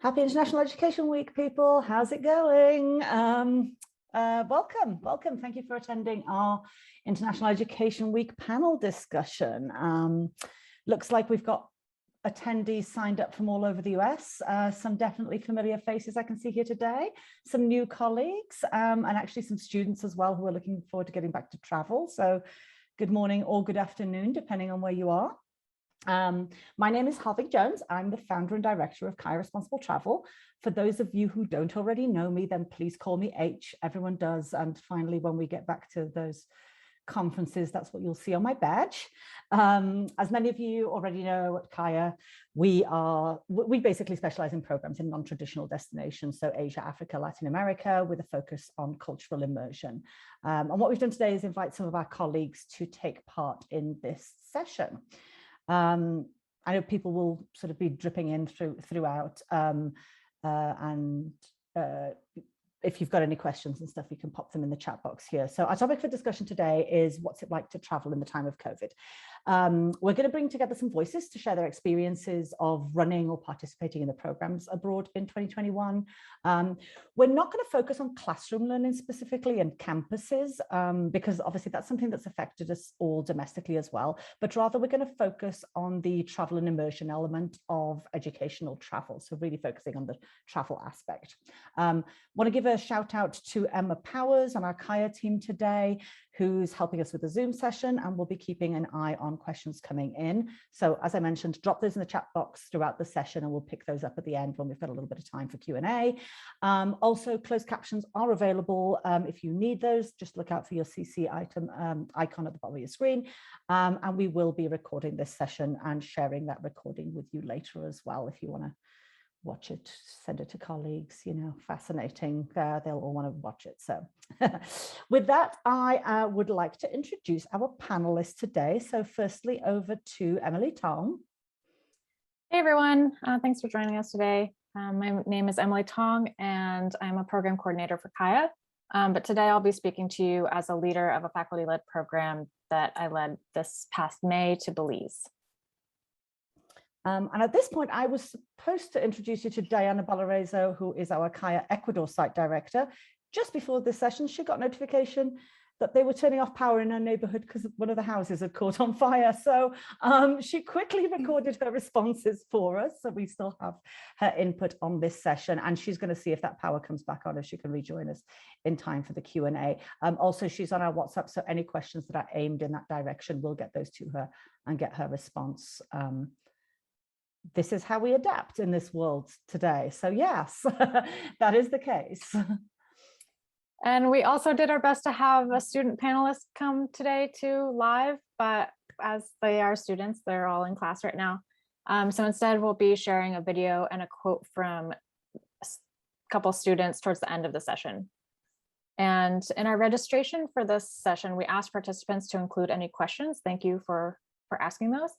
Happy International Education Week, people. How's it going? Welcome. Thank you for attending our International Education Week panel discussion. Looks like we've got attendees signed up from all over the US, some definitely familiar faces I can see here today, some new colleagues, and actually some students as well who are looking forward to getting back to travel. So good morning or good afternoon, depending on where you are. My name is Harvey Jones. I'm the founder and director of Kaya Responsible Travel. For those of you who don't already know me, then please call me H. Everyone does. And finally, when we get back to those conferences, that's what you'll see on my badge. As many of you already know, at Kaya, we basically specialize in programs in non-traditional destinations, so Asia, Africa, Latin America, with a focus on cultural immersion. And what we've done today is invite some of our colleagues to take part in this session. I know people will sort of be dripping in throughout, and if you've got any questions and stuff, you can pop them in the chat box here. So our topic for discussion today is what's it like to travel in the time of COVID. We're going to bring together some voices to share their experiences of running or participating in the programs abroad in 2021. We're not going to focus on classroom learning specifically and campuses, because obviously that's something that's affected us all domestically as well, but rather we're going to focus on the travel and immersion element of educational travel. So really focusing on the travel aspect. Want to give a shout out to Emma Powers on our Kaya team today, who's helping us with the Zoom session, and we'll be keeping an eye on questions coming in. So as I mentioned, drop those in the chat box throughout the session and we'll pick those up at the end when we've got a little bit of time for Q&A. Also, closed captions are available. If you need those, just look out for your CC icon at the bottom of your screen. And we will be recording this session and sharing that recording with you later as well. If you want to watch it, send it to colleagues, you know, fascinating. They'll all want to watch it. So with that, I would like to introduce our panelists today. So firstly, over to Emily Tong. Hey everyone, thanks for joining us today. My name is Emily Tong and I'm a program coordinator for Kaya. But today I'll be speaking to you as a leader of a faculty-led program that I led this past May to Belize. And at this point, I was supposed to introduce you to Diana Balarezo, who is our Kaya Ecuador site director. Just before this session, she got notification that they were turning off power in her neighborhood because one of the houses had caught on fire. So she quickly recorded her responses for us. So we still have her input on this session, and she's going to see if that power comes back on, if she can rejoin us in time for the Q&A. Also, she's on our WhatsApp, so any questions that are aimed in that direction, we'll get those to her and get her response. This is how we adapt in this world today. So yes, that is the case. And we also did our best to have a student panelist come today too live, but as they are students, they're all in class right now. So instead we'll be sharing a video and a quote from a couple students towards the end of the session. And in our registration for this session, we asked participants to include any questions. Thank you for asking those.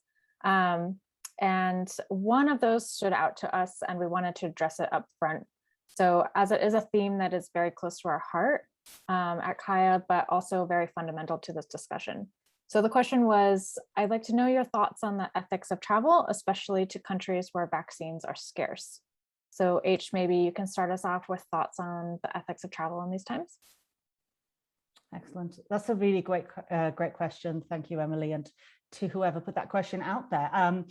And one of those stood out to us and we wanted to address it up front. So as it is a theme that is very close to our heart at Kaya, but also very fundamental to this discussion. So the question was, I'd like to know your thoughts on the ethics of travel, especially to countries where vaccines are scarce. So H, maybe you can start us off with thoughts on the ethics of travel in these times. Excellent. That's a really great question. Thank you, Emily, and to whoever put that question out there.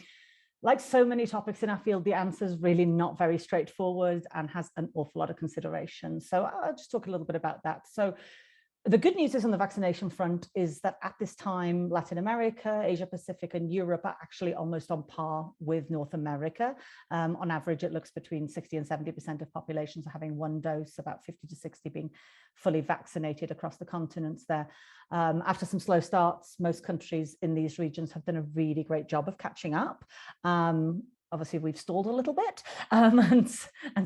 Like so many topics in our field, the answer is really not very straightforward and has an awful lot of consideration. So I'll just talk a little bit about that. So the good news is on the vaccination front is that at this time, Latin America, Asia Pacific and Europe are actually almost on par with North America. On average, it looks between 60 and 70% of populations are having one dose, about 50 to 60 being fully vaccinated across the continents there. After some slow starts, most countries in these regions have done a really great job of catching up. Obviously, we've stalled a little bit, and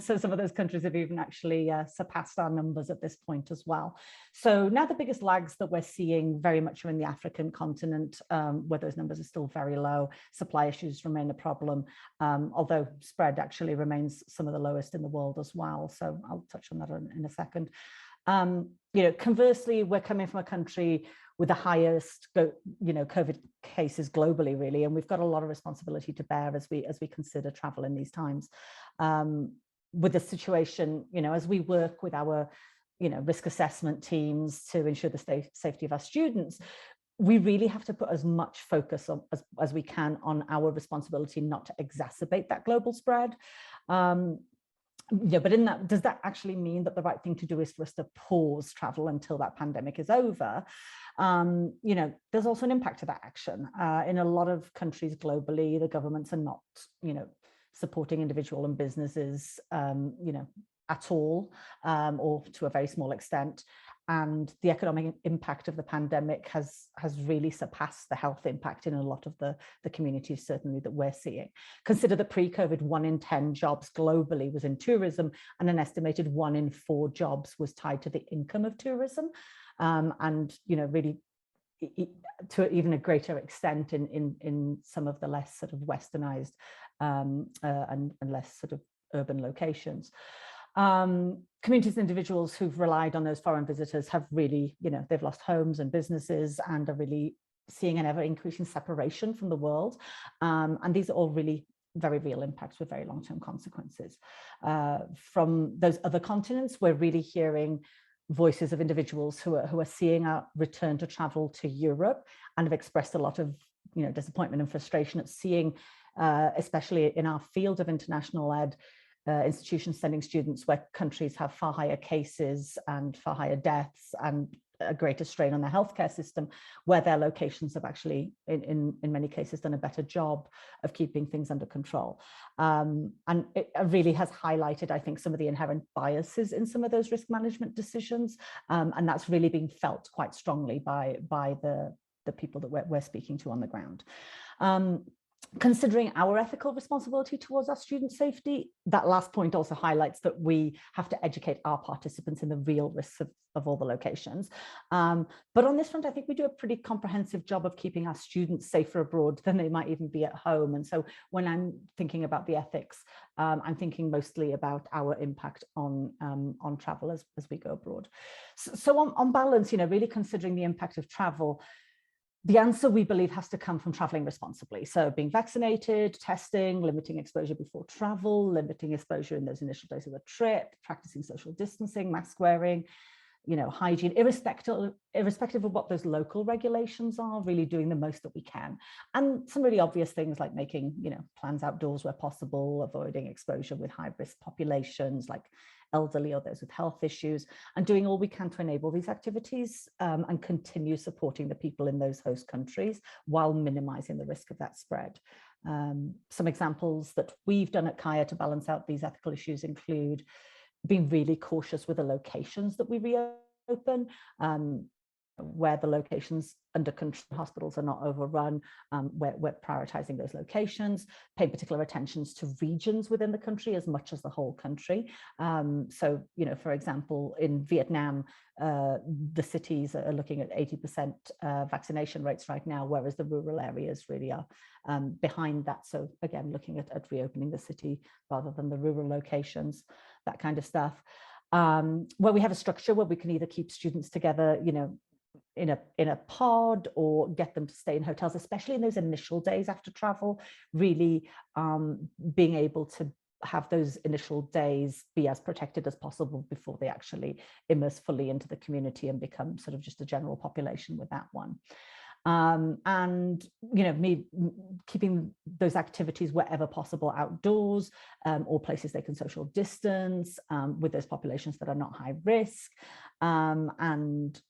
so some of those countries have even actually surpassed our numbers at this point as well. So now the biggest lags that we're seeing very much are in the African continent, where those numbers are still very low. Supply issues remain a problem, although spread actually remains some of the lowest in the world as well. So I'll touch on that in a second. Conversely, we're coming from a country with the highest, COVID cases globally, really, and we've got a lot of responsibility to bear as we consider travel in these times. with the situation, as we work with our, risk assessment teams to ensure the safety of our students, we really have to put as much focus on, as we can on our responsibility not to exacerbate that global spread. But in that, does that actually mean that the right thing to do is for us to pause travel until that pandemic is over? There's also an impact to that action. In a lot of countries globally, the governments are not, supporting individual and businesses, at all, or to a very small extent. And the economic impact of the pandemic has really surpassed the health impact in a lot of the communities, certainly, that we're seeing. Consider that pre-COVID, 1 in 10 jobs globally was in tourism, and an estimated 1 in 4 jobs was tied to the income of tourism. And, really, to even a greater extent in some of the less sort of westernized and less sort of urban locations. Communities and individuals who've relied on those foreign visitors have really, they've lost homes and businesses and are really seeing an ever increasing separation from the world. And these are all really very real impacts with very long-term consequences. From those other continents, we're really hearing voices of individuals who are seeing a return to travel to Europe and have expressed a lot of, disappointment and frustration at seeing, especially in our field of international ed, institutions sending students where countries have far higher cases and far higher deaths and a greater strain on the healthcare system, where their locations have actually, in many cases, done a better job of keeping things under control. And it really has highlighted, I think, some of the inherent biases in some of those risk management decisions. And that's really been felt quite strongly by the people that we're speaking to on the ground. Considering our ethical responsibility towards our student safety, that last point also highlights that we have to educate our participants in the real risks of all the locations. But on this front, I think we do a pretty comprehensive job of keeping our students safer abroad than they might even be at home. And so when I'm thinking about the ethics, I'm thinking mostly about our impact on travel as we go abroad. So on balance, really considering the impact of travel, the answer, we believe, has to come from traveling responsibly. So being vaccinated, testing, limiting exposure before travel, limiting exposure in those initial days of the trip, practicing social distancing, mask wearing, hygiene, irrespective of what those local regulations are, really doing the most that we can. And some really obvious things like making, plans outdoors where possible, avoiding exposure with high-risk populations like elderly or those with health issues, and doing all we can to enable these activities and continue supporting the people in those host countries while minimizing the risk of that spread. Some examples that we've done at CAIA to balance out these ethical issues include being really cautious with the locations that we reopen, where the locations under control hospitals are not overrun, we're prioritizing those locations, paying particular attention to regions within the country as much as the whole country. So, for example, in Vietnam, the cities are looking at 80% vaccination rates right now, whereas the rural areas really are behind that. So again, looking at reopening the city rather than the rural locations, that kind of stuff. Where we have a structure where we can either keep students together, in a pod, or get them to stay in hotels, especially in those initial days after travel, really being able to have those initial days be as protected as possible before they actually immerse fully into the community and become sort of just a general population with that one. And me keeping those activities wherever possible outdoors, or places they can social distance with those populations that are not high risk, and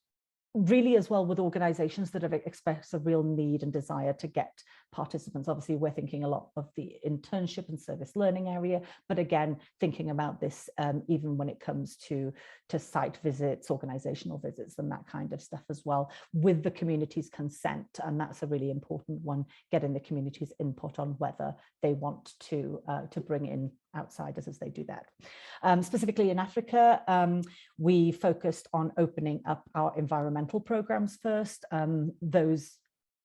really as well with organizations that have expressed a real need and desire to get participants. Obviously, we're thinking a lot of the internship and service learning area, but again, thinking about this even when it comes to site visits, organizational visits, and that kind of stuff as well, with the community's consent. And that's a really important one, getting the community's input on whether they want to bring in outsiders as they do that. Specifically in Africa, we focused on opening up our environmental programs first, those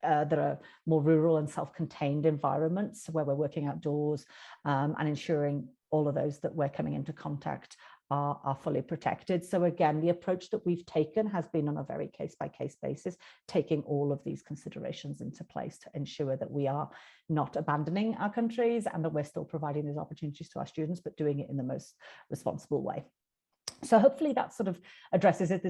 that are more rural and self-contained environments where we're working outdoors, and ensuring all of those that we're coming into contact are fully protected. So again, the approach that we've taken has been on a very case-by-case basis, taking all of these considerations into place to ensure that we are not abandoning our countries and that we're still providing these opportunities to our students, but doing it in the most responsible way. So hopefully that sort of addresses it.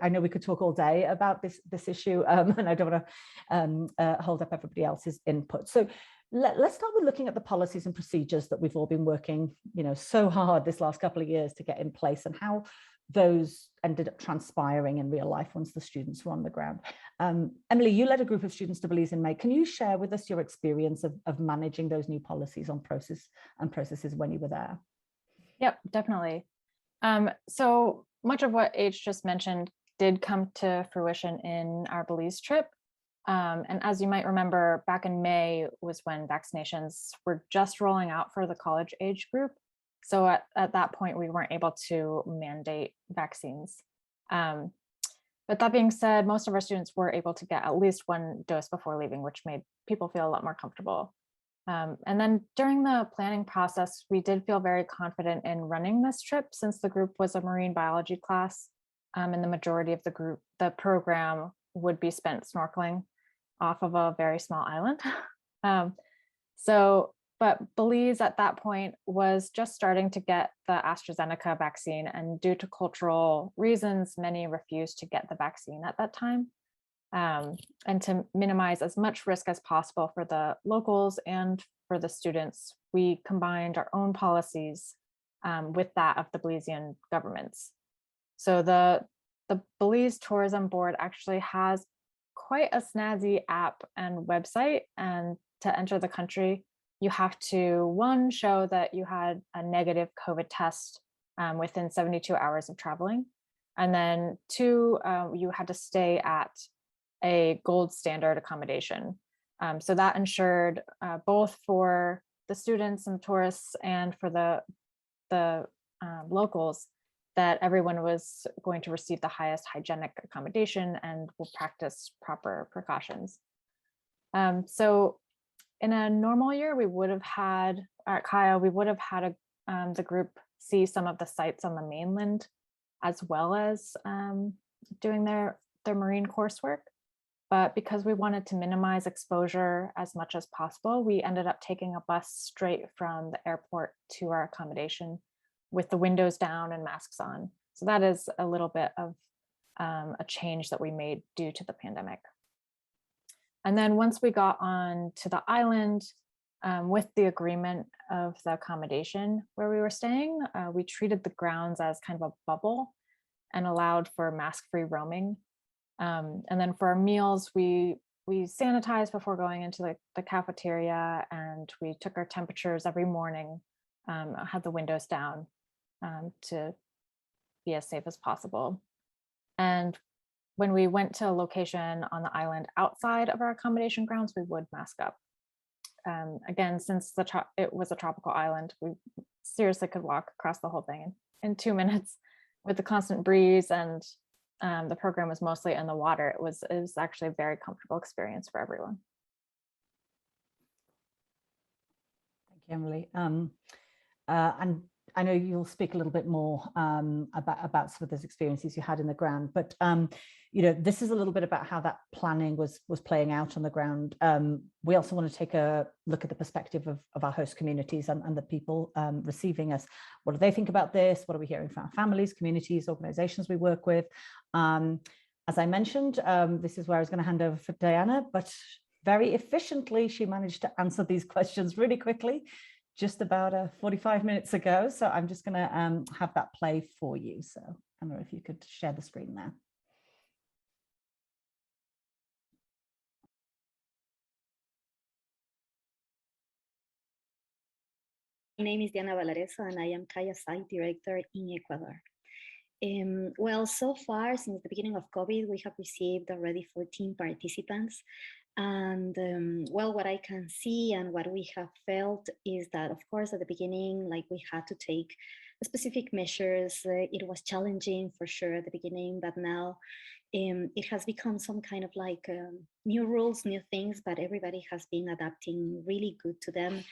I know we could talk all day about this issue, and I don't want to hold up everybody else's input. So let's start with looking at the policies and procedures that we've all been working, so hard this last couple of years to get in place, and how those ended up transpiring in real life once the students were on the ground. Emily, you led a group of students to Belize in May. Can you share with us your experience of managing those new policies on processes when you were there? Yep, definitely. So much of what H just mentioned did come to fruition in our Belize trip. And as you might remember, back in May was when vaccinations were just rolling out for the college age group. So at that point, we weren't able to mandate vaccines. But that being said, most of our students were able to get at least one dose before leaving, which made people feel a lot more comfortable. And then during the planning process, we did feel very confident in running this trip since the group was a marine biology class, and the majority of the program would be spent snorkeling off of a very small island. But Belize at that point was just starting to get the AstraZeneca vaccine, and due to cultural reasons, many refused to get the vaccine at that time. And to minimize as much risk as possible for the locals and for the students, we combined our own policies with that of the Belizean governments. So the Belize Tourism Board actually has quite a snazzy app and website, and to enter the country, you have to, one, show that you had a negative COVID test within 72 hours of traveling, and then two, you had to stay at a gold standard accommodation. So that ensured both for the students and tourists and for the locals that everyone was going to receive the highest hygienic accommodation and will practice proper precautions. So in a normal year, we would have had, at Kaya, we would have had the group see some of the sites on the mainland, as well as doing their marine coursework. But because we wanted to minimize exposure as much as possible, we ended up taking a bus straight from the airport to our accommodation with the windows down and masks on. So that is a little bit of a change that we made due to the pandemic. And then once we got on to the island, with the agreement of the accommodation where we were staying, we treated the grounds as kind of a bubble and allowed for mask-free roaming. And then for our meals, we sanitized before going into the cafeteria, and we took our temperatures every morning, had the windows down to be as safe as possible. And when we went to a location on the island outside of our accommodation grounds, we would mask up. Again, since it was a tropical island, we seriously could walk across the whole thing in 2 minutes with the constant breeze, and the program was mostly in the water. It was actually a very comfortable experience for everyone. Thank you, Emily. And I know you'll speak a little bit more about some of those experiences you had in the ground, but this is a little bit about how that planning was playing out on the ground. We also want to take a look at the perspective of our host communities and the people receiving us. What do they think about this? What are we hearing from our families, communities, organizations we work with? As I mentioned, this is where I was going to hand over for Diana, but very efficiently, she managed to answer these questions really quickly, just about 45 minutes ago. So I'm just going to have that play for you. So Emma, if you could share the screen now. My name is Diana Valareso, and I am Kaya Site Director in Ecuador. Well, so far, since the beginning of COVID, we have received already 14 participants. And well, what I can see and what we have felt is that, of course, at the beginning, like, we had to take specific measures. It was challenging for sure at the beginning, but now it has become some kind of like new rules, new things, but everybody has been adapting really good to them.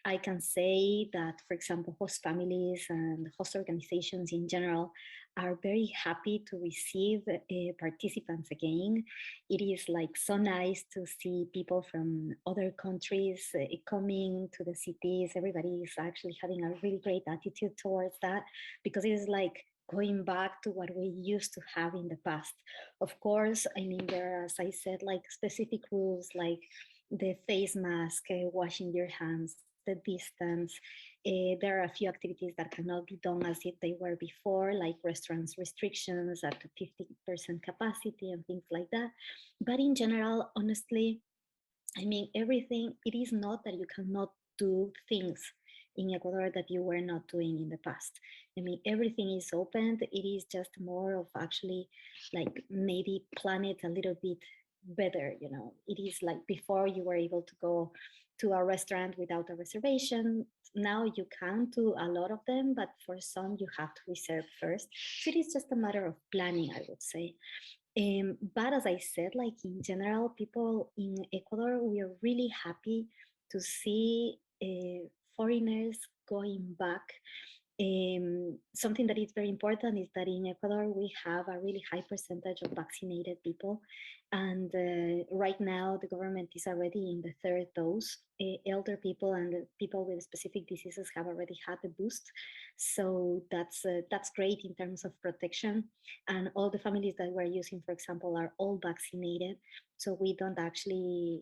I can say that, for example, host families and host organizations in general are very happy to receive participants again. It is like so nice to see people from other countries coming to the cities. Everybody is actually having a really great attitude towards that, because it is like going back to what we used to have in the past. Of course, I mean, there are, as I said, like specific rules like the face mask, washing your hands, the distance. There are a few activities that cannot be done as if they were before, like restaurants restrictions at 50% capacity and things like that. But in general, honestly, I mean, everything, it is not that you cannot do things in Ecuador that you were not doing in the past. I mean, everything is open. It is just more of actually like maybe plan it a little bit better. You know, it is like before you were able to go to a restaurant without a reservation. Now you can do a lot of them, but for some you have to reserve first. So it is just a matter of planning, I would say. But as I said, like in general, people in Ecuador, we are really happy to see foreigners going back. Something that is very important is that in Ecuador, we have a really high percentage of vaccinated people. And right now, the government is already in the third dose. Elder people and people with specific diseases have already had the boost. So that's great in terms of protection. And all the families that we're using, for example, are all vaccinated. So we don't actually,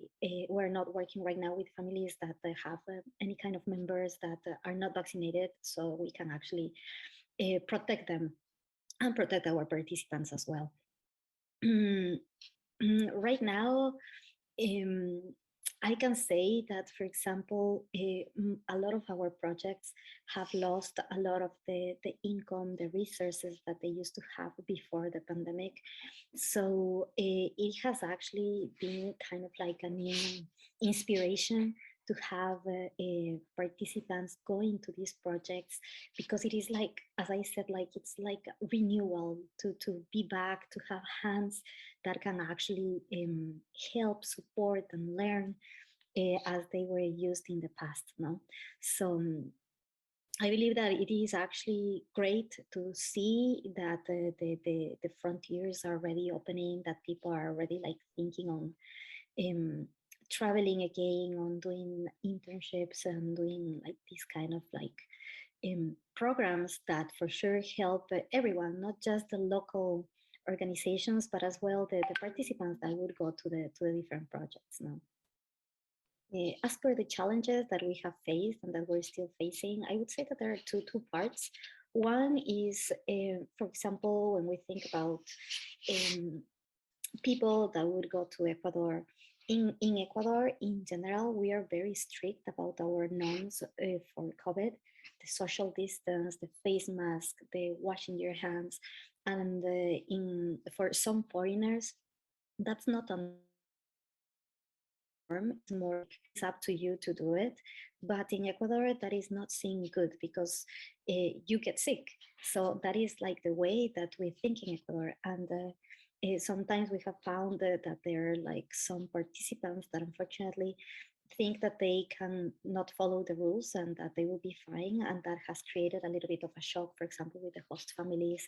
we're not working right now with families that have any kind of members that are not vaccinated. So we can actually protect them and protect our participants as well. Right now, um, I can say that, for example, a lot of our projects have lost a lot of the income, the resources that they used to have before the pandemic. So it has actually been kind of like a new inspiration to have participants go into these projects, because it is like, as I said, like it's like renewal to be back, to have hands that can actually help, support, and learn as they were used in the past. No, so I believe that it is actually great to see that the frontiers are already opening, that people are already like thinking on traveling again, on doing internships and doing like this kind of like programs that for sure help everyone, not just the local organizations, but as well the participants that would go to the different projects now. As per the challenges that we have faced and that we're still facing, I would say that there are two parts. One is, for example, when we think about people that would go to Ecuador. In Ecuador, in general, we are very strict about our norms for COVID, the social distance, the face mask, the washing your hands. And for some foreigners, that's not a norm. It's more, it's up to you to do it. But in Ecuador, that is not seen good, because you get sick. So that is like the way that we think in Ecuador. And sometimes we have found that there are like some participants that unfortunately think that they can not follow the rules and that they will be fine. And that has created a little bit of a shock, for example, with the host families.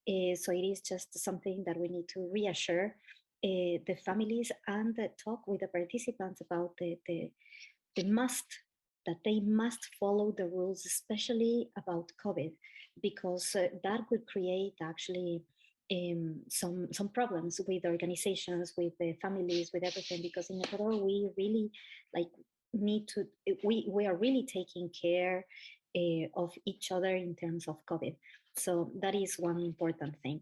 So it is just something that we need to reassure the families and talk with the participants about the must, that they must follow the rules, especially about COVID, because that would create actually some problems with organizations, with the families, with everything. Because in Ecuador, we really like need to, we are really taking care of each other in terms of COVID. So that is one important thing.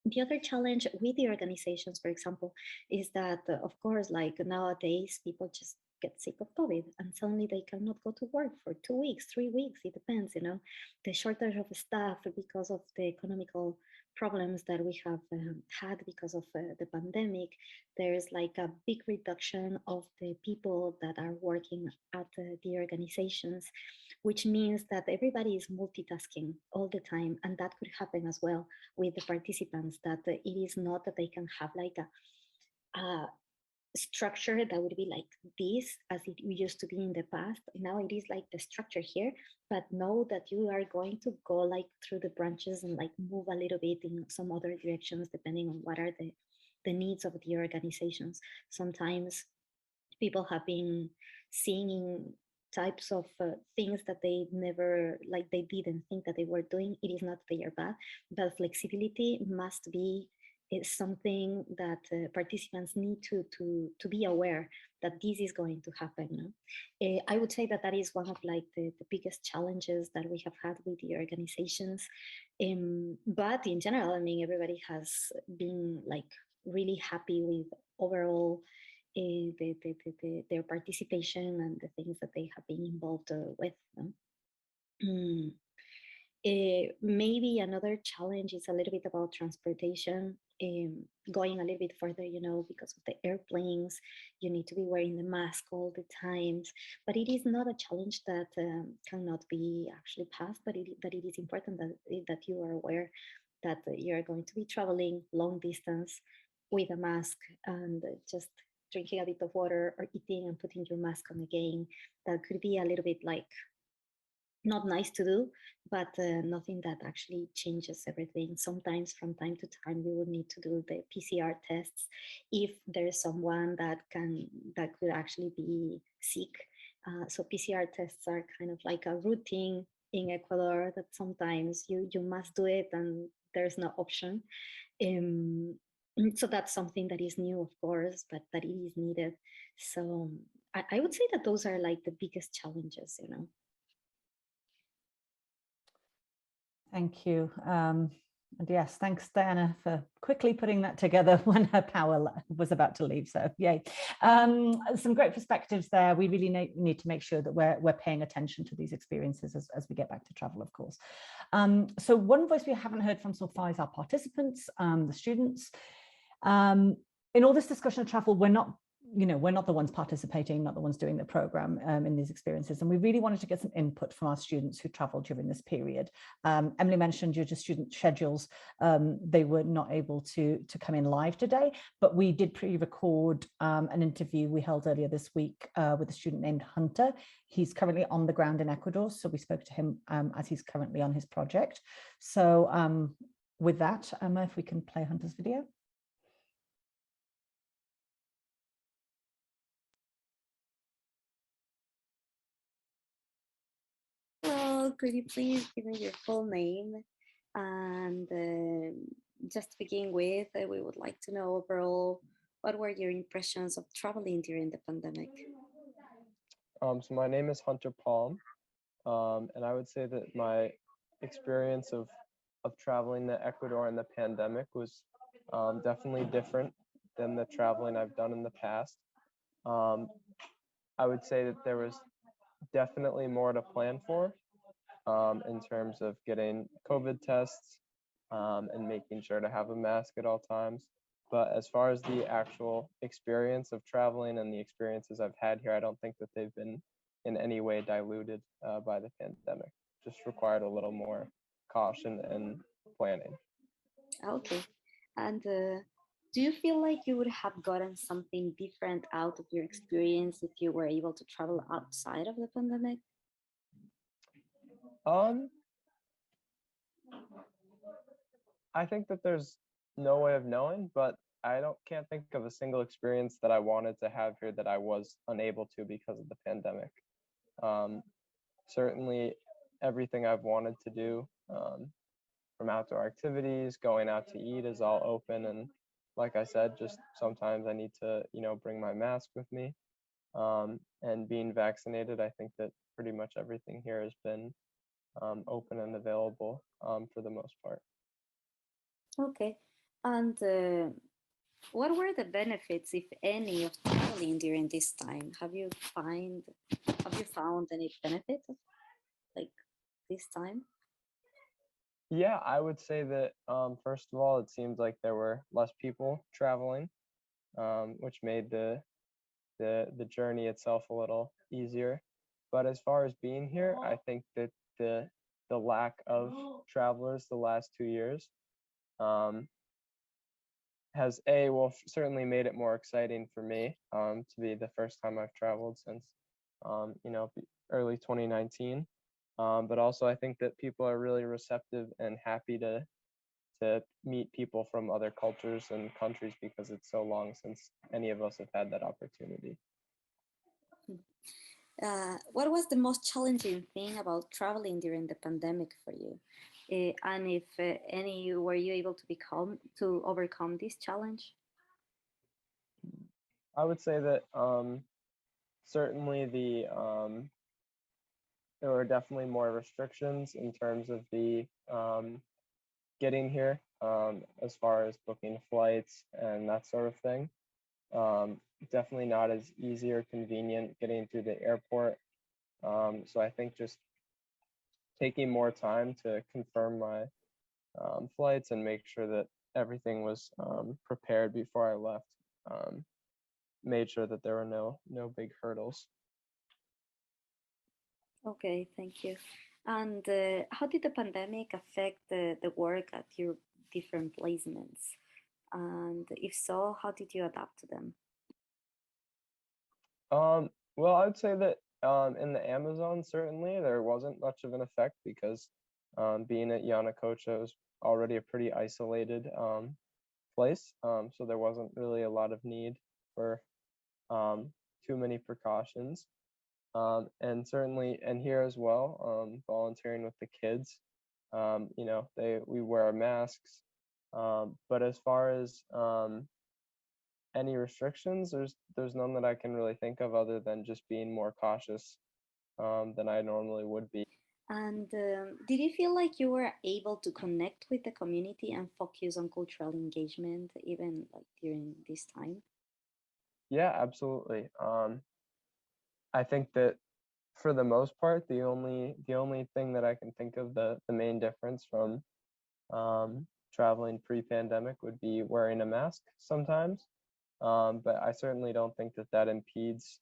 The other challenge with the organizations, for example, is that, of course, like nowadays, people just get sick of COVID and suddenly they cannot go to work for 2 weeks, 3 weeks. It depends, you know, the shortage of staff because of the economical problems that we have had because of the pandemic. There's like a big reduction of the people that are working at the organizations, which means that everybody is multitasking all the time. And that could happen as well with the participants, that it is not that they can have like a structure that would be like this as it used to be in the past. Now it is like the structure here, but know that you are going to go like through the branches and like move a little bit in some other directions depending on what are the needs of the organizations. Sometimes people have been seeing types of things that they never, like they didn't think that they were doing. It is not that they are bad, but flexibility must be is something that participants need to be aware that this is going to happen. No? I would say that that is one of like the biggest challenges that we have had with the organizations. But in general, I mean, everybody has been like really happy with overall their participation and the things that they have been involved with. No? Maybe another challenge is a little bit about transportation, going a little bit further, you know, because of the airplanes, you need to be wearing the mask all the times. But it is not a challenge that cannot be actually passed, but that it is important that you are aware that you are going to be traveling long distance with a mask and just drinking a bit of water or eating and putting your mask on again. That could be a little bit like not nice to do, but nothing that actually changes everything. Sometimes from time to time, we would need to do the PCR tests if there's someone that could actually be sick. So PCR tests are kind of like a routine in Ecuador that sometimes you must do it and there's no option. So that's something that is new, of course, but that it is needed. So I would say that those are like the biggest challenges, you know. Thank you. And yes, thanks, Diana, for quickly putting that together when her power was about to leave. So yay. Some great perspectives there. We really need to make sure that we're paying attention to these experiences as we get back to travel, of course. So one voice we haven't heard from so far is our participants, the students. In all this discussion of travel, we're not the ones participating, not the ones doing the program in these experiences. And we really wanted to get some input from our students who traveled during this period. Emily mentioned due to student schedules, they were not able to come in live today, but we did pre-record an interview we held earlier this week with a student named Hunter. He's currently on the ground in Ecuador, so we spoke to him as he's currently on his project. So with that, Emma, if we can play Hunter's video. Could you please give me your full name? And just to begin with, we would like to know overall, what were your impressions of traveling during the pandemic? So my name is Hunter Palm, and I would say that my experience of traveling to Ecuador in the pandemic was definitely different than the traveling I've done in the past. I would say that there was definitely more to plan for in terms of getting COVID tests and making sure to have a mask at all times. But as far as the actual experience of traveling and the experiences I've had here, I don't think that they've been in any way diluted by the pandemic. Just required a little more caution and planning. Okay. And do you feel like you would have gotten something different out of your experience if you were able to travel outside of the pandemic? Um, I think that there's no way of knowing, but can't think of a single experience that I wanted to have here that I was unable to because of the pandemic. Um, Certainly, everything I've wanted to do, from outdoor activities, going out to eat, is all open. And like I said, just sometimes I need to, bring my mask with me. And being vaccinated, I think that pretty much everything here has been open and available for the most part. Okay. And what were the benefits, if any, of traveling during this time? Have you found any benefits of like this time? Yeah, I would say that first of all, it seems like there were less people traveling, which made the journey itself a little easier. But as far as being here, I think that the lack of travelers the last 2 years, um, certainly made it more exciting for me to be the first time I've traveled since early 2019. But also I think that people are really receptive and happy to meet people from other cultures and countries because it's so long since any of us have had that opportunity. What was the most challenging thing about traveling during the pandemic for you? And if any, were you able to overcome this challenge? I would say that certainly there were definitely more restrictions in terms of the getting here, as far as booking flights and that sort of thing. Definitely not as easy or convenient getting through the airport. So I think just taking more time to confirm my flights and make sure that everything was prepared before I left made sure that there were no big hurdles. Okay, thank you. And how did the pandemic affect the work at your different placements? And if so, how did you adapt to them? Well, I would say that in the Amazon, certainly there wasn't much of an effect because being at Yanacocha was already a pretty isolated place. So there wasn't really a lot of need for too many precautions. And certainly, and here as well, volunteering with the kids, we wear our masks. But as far as any restrictions, there's none that I can really think of other than just being more cautious than I normally would be. And did you feel like you were able to connect with the community and focus on cultural engagement even like during this time? Yeah, absolutely. I think that for the most part, the only thing that I can think of, the main difference from traveling pre-pandemic would be wearing a mask sometimes. But I certainly don't think that impedes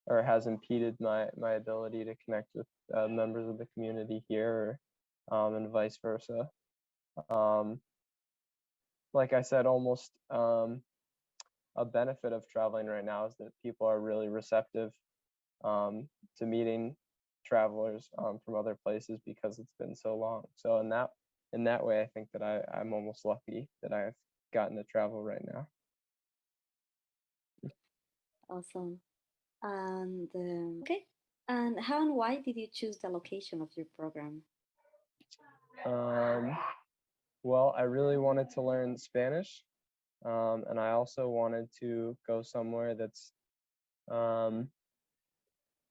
or has impeded my ability to connect with members of the community here, and vice versa. Like I said, almost a benefit of traveling right now is that people are really receptive to meeting travelers from other places because it's been so long. So in that way, I think that I'm almost lucky that I've gotten to travel right now. Awesome. And okay. And how and why did you choose the location of your program? Well, I really wanted to learn Spanish, and I also wanted to go somewhere that's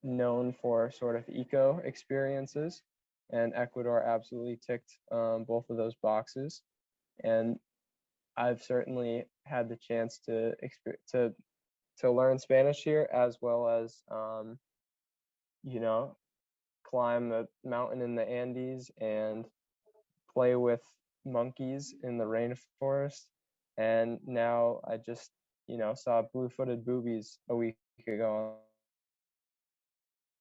known for sort of eco experiences, and Ecuador absolutely ticked both of those boxes. And I've certainly had the chance to learn Spanish here, as well as climb a mountain in the Andes and play with monkeys in the rainforest. And now I just saw blue-footed boobies a week ago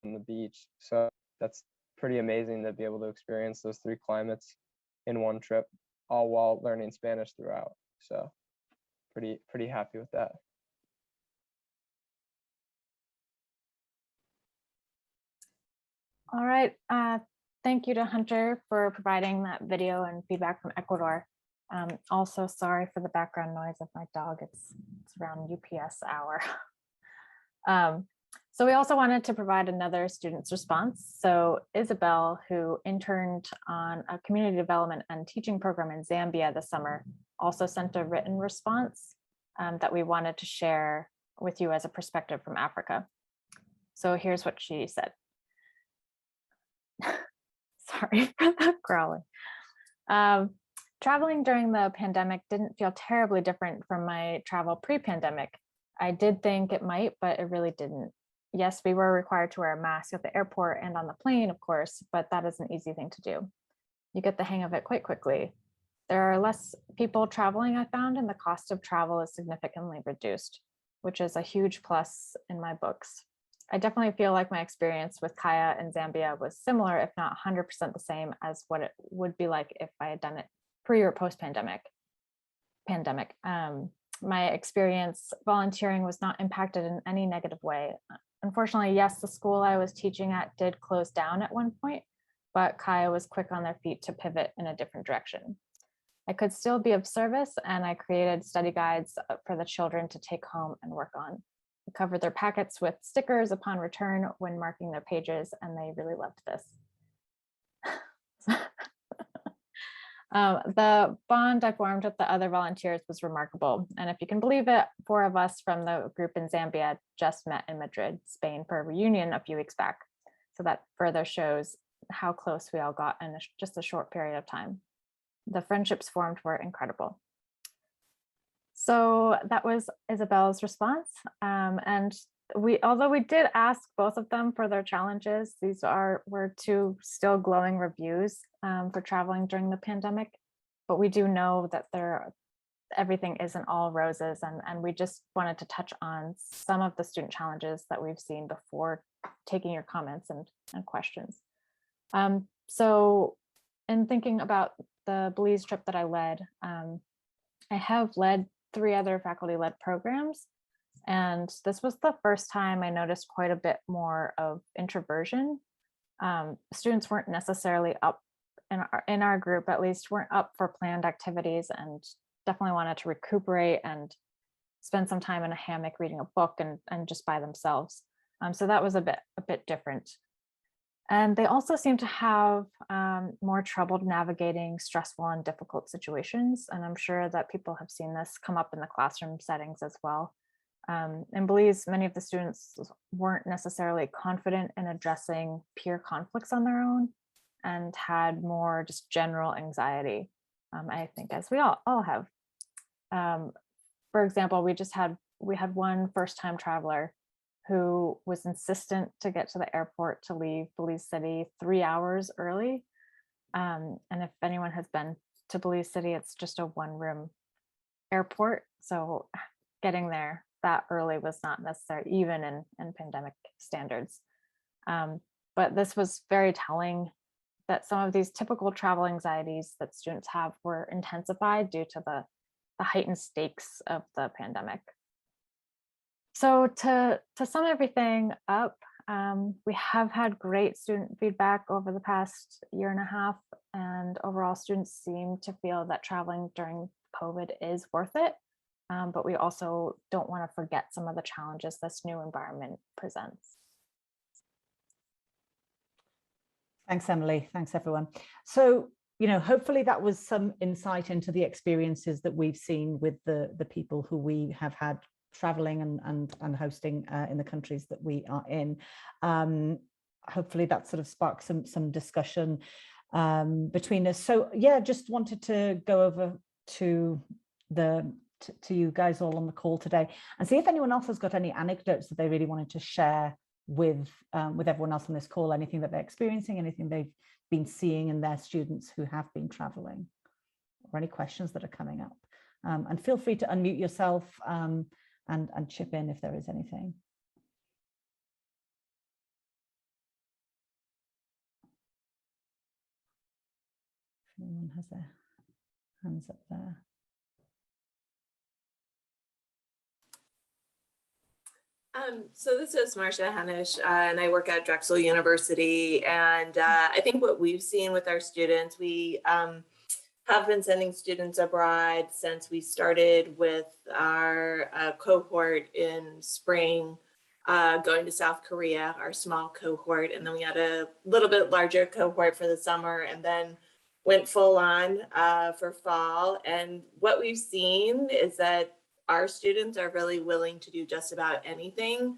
on the beach. So that's pretty amazing to be able to experience those three climates in one trip, all while learning Spanish throughout. So pretty happy with that. All right. Thank you to Hunter for providing that video and feedback from Ecuador. Also, sorry for the background noise of my dog. It's around UPS hour. So we also wanted to provide another student's response. So Isabel, who interned on a community development and teaching program in Zambia this summer, also sent a written response that we wanted to share with you as a perspective from Africa. So here's what she said. Sorry for that growling. Traveling during the pandemic didn't feel terribly different from my travel pre-pandemic. I did think it might, but it really didn't. Yes, we were required to wear a mask at the airport and on the plane, of course, but that is an easy thing to do. You get the hang of it quite quickly. There are less people traveling, I found, and the cost of travel is significantly reduced, which is a huge plus in my books. I definitely feel like my experience with Kaya in Zambia was similar, if not 100% the same as what it would be like if I had done it pre or post pandemic. pandemic. My experience volunteering was not impacted in any negative way. Unfortunately, yes, the school I was teaching at did close down at one point, but Kaya was quick on their feet to pivot in a different direction. I could still be of service, and I created study guides for the children to take home and work on. We covered their packets with stickers upon return when marking their pages, and they really loved this. The bond I formed with the other volunteers was remarkable. And if you can believe it, 4 of us from the group in Zambia just met in Madrid, Spain for a reunion a few weeks back. So that further shows how close we all got in just a short period of time. The friendships formed were incredible. So that was Isabel's response. And although we did ask both of them for their challenges, these were 2 still glowing reviews for traveling during the pandemic. But we do know that everything isn't all roses, and we just wanted to touch on some of the student challenges that we've seen before taking your comments and questions. So in thinking about the Belize trip that I led, I have led 3 other faculty-led programs. And this was the first time I noticed quite a bit more of introversion. Students weren't necessarily up in our group, at least weren't up for planned activities, and definitely wanted to recuperate and spend some time in a hammock reading a book and just by themselves. So that was a bit different. And they also seem to have more trouble navigating stressful and difficult situations. And I'm sure that people have seen this come up in the classroom settings as well. In Belize, many of the students weren't necessarily confident in addressing peer conflicts on their own and had more just general anxiety, I think, as we all have. For example, we had one first-time traveler who was insistent to get to the airport to leave Belize City 3 hours early. And if anyone has been to Belize City, it's just a 1-room airport. So getting there that early was not necessary, even in pandemic standards. But this was very telling that some of these typical travel anxieties that students have were intensified due to the heightened stakes of the pandemic. So to sum everything up, we have had great student feedback over the past 1.5 years, and overall students seem to feel that traveling during COVID is worth it. But we also don't want to forget some of the challenges this new environment presents. Thanks, Emily. Thanks, everyone. So, hopefully that was some insight into the experiences that we've seen with the people who we have had traveling and hosting in the countries that we are in. Hopefully that sort of sparked some discussion between us. So yeah, just wanted to go over to you guys all on the call today and see if anyone else has got any anecdotes that they really wanted to share with everyone else on this call, anything that they're experiencing, anything they've been seeing in their students who have been traveling, or any questions that are coming up. And feel free to unmute yourself and chip in if there is anything. If anyone has their hands up there. So this is Marcia Hanish, and I work at Drexel University. And I think what we've seen with our students, we have been sending students abroad since we started with our cohort in spring, going to South Korea, our small cohort. And then we had a little bit larger cohort for the summer, and then went full on for fall. And what we've seen is that our students are really willing to do just about anything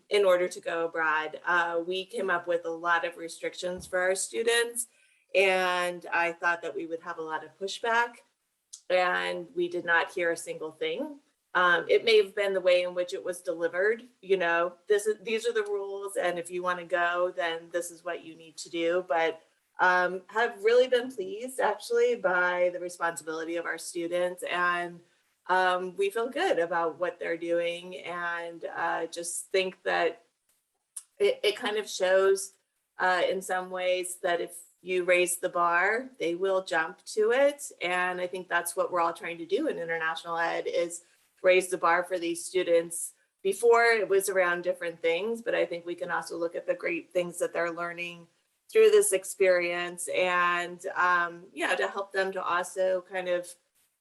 in order to go abroad. We came up with a lot of restrictions for our students, and I thought that we would have a lot of pushback, and we did not hear a single thing. It may have been the way in which it was delivered. These are the rules, and if you want to go, then this is what you need to do. But have really been pleased actually by the responsibility of our students, and we feel good about what they're doing, and just think that it kind of shows in some ways that if you raise the bar, they will jump to it. And I think that's what we're all trying to do in international ed, is raise the bar for these students. Before, it was around different things, but I think we can also look at the great things that they're learning through this experience, and yeah, to help them to also kind of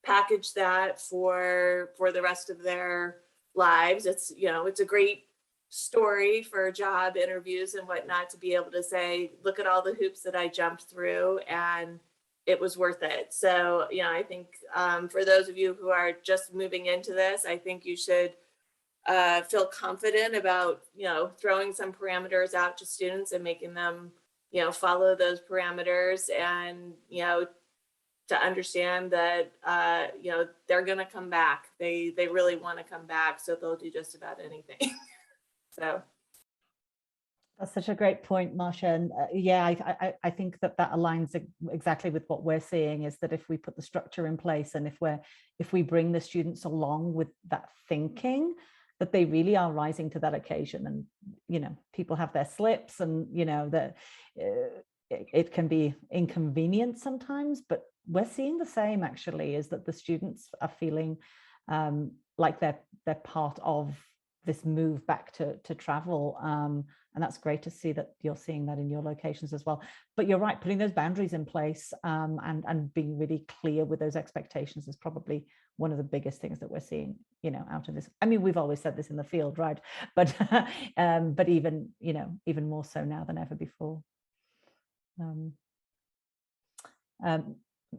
package that for the rest of their lives. It's, you know, it's a great story for job interviews and whatnot, to be able to say, look at all the hoops that I jumped through and it was worth it. So, you know, I think for those of you who are just moving into this, I think you should feel confident about, you know, throwing some parameters out to students and making them, you know, follow those parameters, and, you know, to understand that, you know, they're going to come back. They really want to come back, so they'll do just about anything. So that's such a great point, Marcia. And yeah, I think that aligns exactly with what we're seeing, is that if we put the structure in place, and if we bring the students along with that thinking, that they really are rising to that occasion. And, you know, people have their slips, and, you know, that it can be inconvenient sometimes, but we're seeing the same, actually, is that the students are feeling like they're part of this move back to travel. And that's great to see that you're seeing that in your locations as well. But you're right, putting those boundaries in place and being really clear with those expectations is probably one of the biggest things that we're seeing, you know, out of this. I mean, we've always said this in the field, right? But even, you know, even more so now than ever before.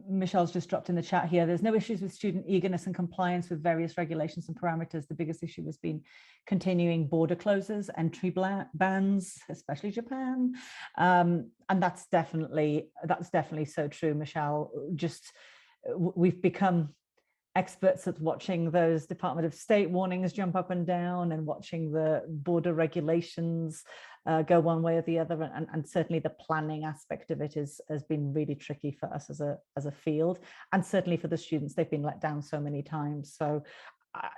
Michelle's just dropped in the chat here. There's no issues with student eagerness and compliance with various regulations and parameters. The biggest issue has been continuing border closures, entry bans, especially Japan. And that's definitely so true, Michelle. Just we've become experts at watching those Department of State warnings jump up and down, and watching the border regulations go one way or the other, and certainly the planning aspect of it has been really tricky for us as a field, and certainly for the students. They've been let down so many times. So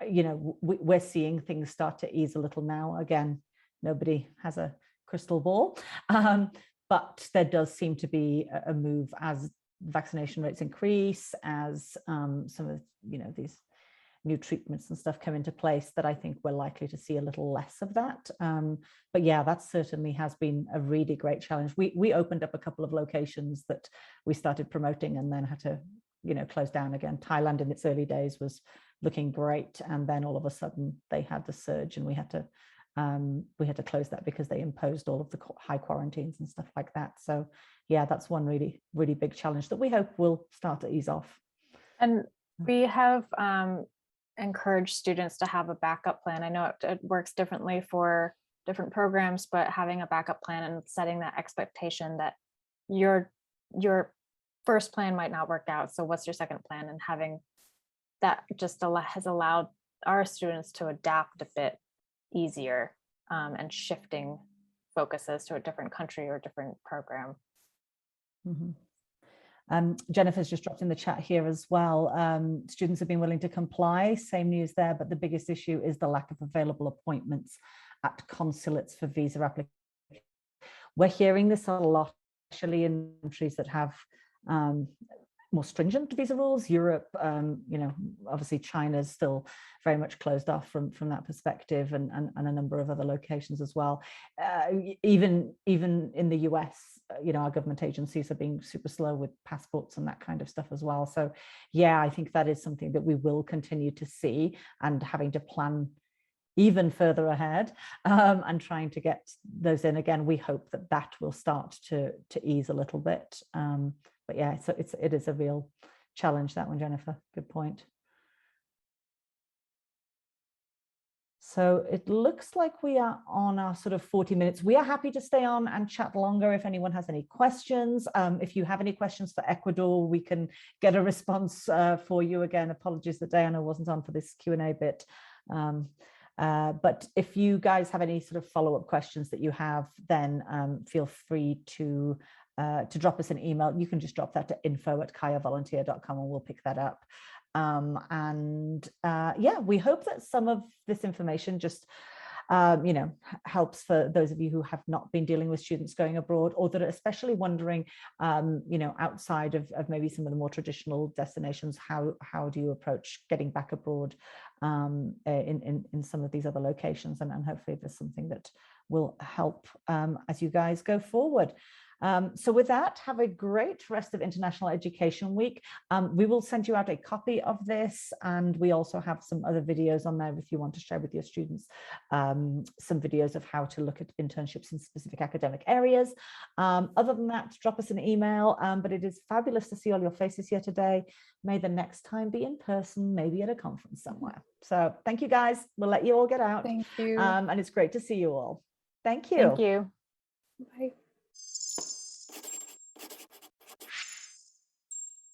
you know, we're seeing things start to ease a little now. Again, nobody has a crystal ball, but there does seem to be a move as vaccination rates increase, as some of, you know, these new treatments and stuff come into place, that I think we're likely to see a little less of that. But yeah, that certainly has been a really great challenge. We opened up a couple of locations that we started promoting and then had to, you know, close down again. Thailand in its early days was looking great, and then all of a sudden they had the surge, and we had to close that because they imposed all of the high quarantines and stuff like that. So yeah, that's one really, really big challenge that we hope will start to ease off. And we have encouraged students to have a backup plan. I know it works differently for different programs, but having a backup plan and setting that expectation that your first plan might not work out. So what's your second plan? And having that just has allowed our students to adapt a bit easier, and shifting focuses to a different country or different program. Mm-hmm. Jennifer's just dropped in the chat here as well. Students have been willing to comply, same news there, but the biggest issue is the lack of available appointments at consulates for visa applications. We're hearing this a lot, especially in countries that have more stringent visa rules. Europe, you know, obviously China's still very much closed off from that perspective, and a number of other locations as well. Even in the US, you know, our government agencies are being super slow with passports and that kind of stuff as well. So yeah, I think that is something that we will continue to see, and having to plan even further ahead, and trying to get those in again. We hope that will start to ease a little bit. But yeah, so it is a real challenge, that one, Jennifer. Good point. So it looks like we are on our sort of 40 minutes. We are happy to stay on and chat longer if anyone has any questions. If you have any questions for Ecuador, we can get a response for you. Again, apologies that Diana wasn't on for this Q&A bit. But if you guys have any sort of follow-up questions that you have, then feel free to drop us an email. You can just drop that to info@kayavolunteer.com and we'll pick that up. Yeah, we hope that some of this information just you know, helps for those of you who have not been dealing with students going abroad, or that are especially wondering, you know, outside of maybe some of the more traditional destinations, how do you approach getting back abroad in some of these other locations, and hopefully there's something that will help as you guys go forward. So with that, have a great rest of International Education Week. We will send you out a copy of this, and we also have some other videos on there if you want to share with your students, some videos of how to look at internships in specific academic areas. Other than that, drop us an email, but it is fabulous to see all your faces here today. May the next time be in person, maybe at a conference somewhere. So thank you guys. We'll let you all get out. Thank you. And it's great to see you all. Thank you. Thank you. Bye.